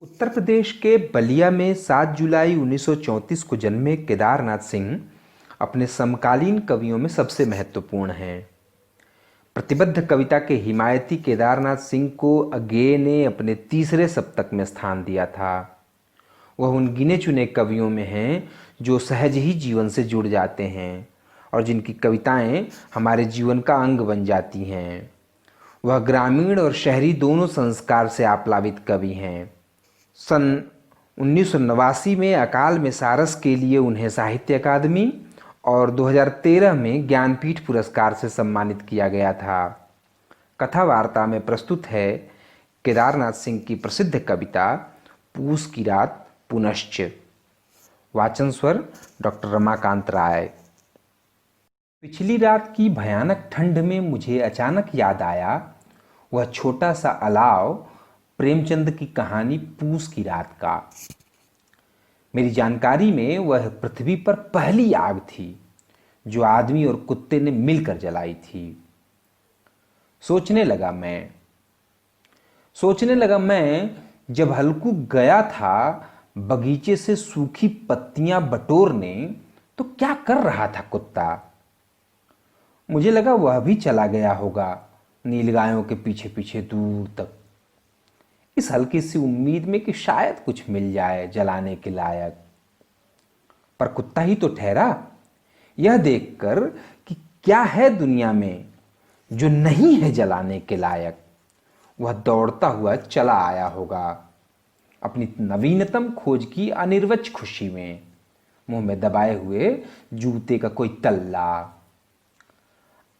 उत्तर प्रदेश के बलिया में 7 जुलाई 1934 को जन्मे केदारनाथ सिंह अपने समकालीन कवियों में सबसे महत्वपूर्ण हैं। प्रतिबद्ध कविता के हिमायती केदारनाथ सिंह को अज्ञेय ने अपने तीसरे सप्तक में स्थान दिया था। वह उन गिने चुने कवियों में हैं जो सहज ही जीवन से जुड़ जाते हैं और जिनकी कविताएं हमारे जीवन का अंग बन जाती हैं। वह ग्रामीण और शहरी दोनों संस्कार से आप्लावित कवि हैं। सन 1989 में अकाल में सारस के लिए उन्हें साहित्य अकादमी और 2013 में ज्ञानपीठ पुरस्कार से सम्मानित किया गया था। कथा वार्ता में प्रस्तुत है केदारनाथ सिंह की प्रसिद्ध कविता पूस की रात पुनश्च। वाचन स्वर डॉक्टर रमाकांत राय। पिछली रात की भयानक ठंड में मुझे अचानक याद आया वह छोटा सा अलाव प्रेमचंद की कहानी पूस की रात का। मेरी जानकारी में वह पृथ्वी पर पहली आग थी जो आदमी और कुत्ते ने मिलकर जलाई थी। सोचने लगा मैं जब हल्कू गया था बगीचे से सूखी पत्तियां बटोरने तो क्या कर रहा था कुत्ता। मुझे लगा वह भी चला गया होगा नीलगायों के पीछे पीछे दूर तक, इस हल्की सी उम्मीद में कि शायद कुछ मिल जाए जलाने के लायक। पर कुत्ता ही तो ठहरा, यह देखकर कि क्या है दुनिया में जो नहीं है जलाने के लायक। वह दौड़ता हुआ चला आया होगा अपनी नवीनतम खोज की अनिर्वच खुशी में, मुंह में दबाए हुए जूते का कोई तल्ला।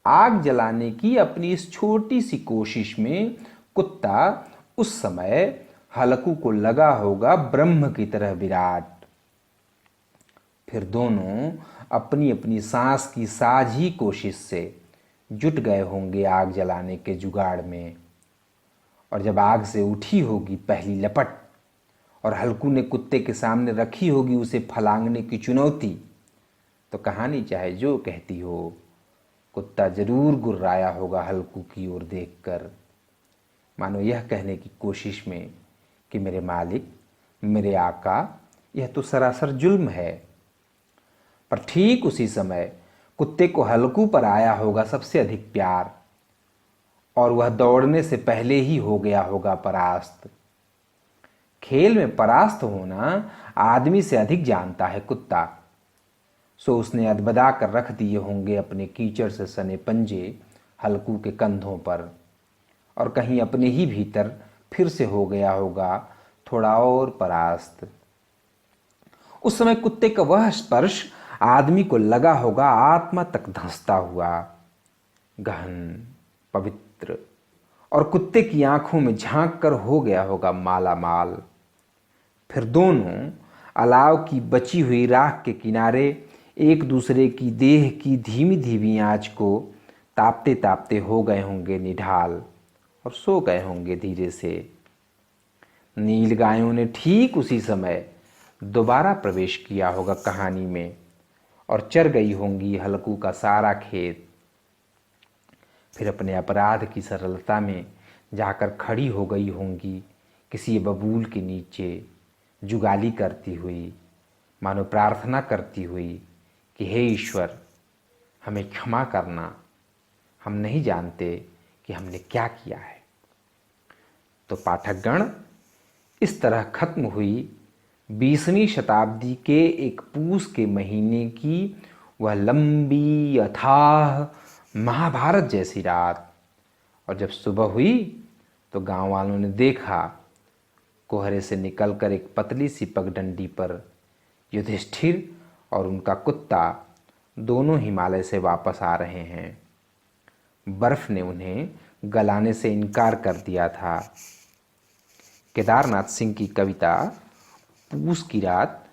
आग जलाने की अपनी इस छोटी सी कोशिश में कुत्ता उस समय हलकू को लगा होगा ब्रह्म की तरह विराट। फिर दोनों अपनी अपनी सांस की साझी कोशिश से जुट गए होंगे आग जलाने के जुगाड़ में। और जब आग से उठी होगी पहली लपट और हलकू ने कुत्ते के सामने रखी होगी उसे फलांगने की चुनौती, तो कहानी चाहे जो कहती हो, कुत्ता जरूर गुर्राया होगा हलकू की ओर देखकर, मानो यह कहने की कोशिश में कि मेरे मालिक, मेरे आका, यह तो सरासर जुल्म है। पर ठीक उसी समय कुत्ते को हलकू पर आया होगा सबसे अधिक प्यार और वह दौड़ने से पहले ही हो गया होगा परास्त। खेल में परास्त होना आदमी से अधिक जानता है कुत्ता, सो उसने अदबदा कर रख दिए होंगे अपने कीचड़ से सने पंजे हलकू के कंधों पर और कहीं अपने ही भीतर फिर से हो गया होगा थोड़ा और परास्त। उस समय कुत्ते का वह स्पर्श आदमी को लगा होगा आत्मा तक धंसता हुआ, गहन, पवित्र, और कुत्ते की आंखों में झांक कर हो गया होगा माला माल। फिर दोनों अलाव की बची हुई राख के किनारे एक दूसरे की देह की धीमी धीमी आंच को तापते तापते हो गए होंगे निढाल और सो गए होंगे धीरे से। नीलगायों ने ठीक उसी समय दोबारा प्रवेश किया होगा कहानी में और चर गई होंगी हलकू का सारा खेत। फिर अपने अपराध की सरलता में जाकर खड़ी हो गई होंगी किसी बबूल के नीचे जुगाली करती हुई, मानो प्रार्थना करती हुई कि हे ईश्वर, हमें क्षमा करना, हम नहीं जानते कि हमने क्या किया है। तो पाठकगण, इस तरह खत्म हुई 20वीं शताब्दी के एक पूस के महीने की वह लंबी अथाह महाभारत जैसी रात। और जब सुबह हुई तो गांव वालों ने देखा कोहरे से निकलकर एक पतली सी पगडंडी पर युधिष्ठिर और उनका कुत्ता दोनों हिमालय से वापस आ रहे हैं। बर्फ ने उन्हें गलाने से इनकार कर दिया था। केदारनाथ सिंह की कविता पूस की रात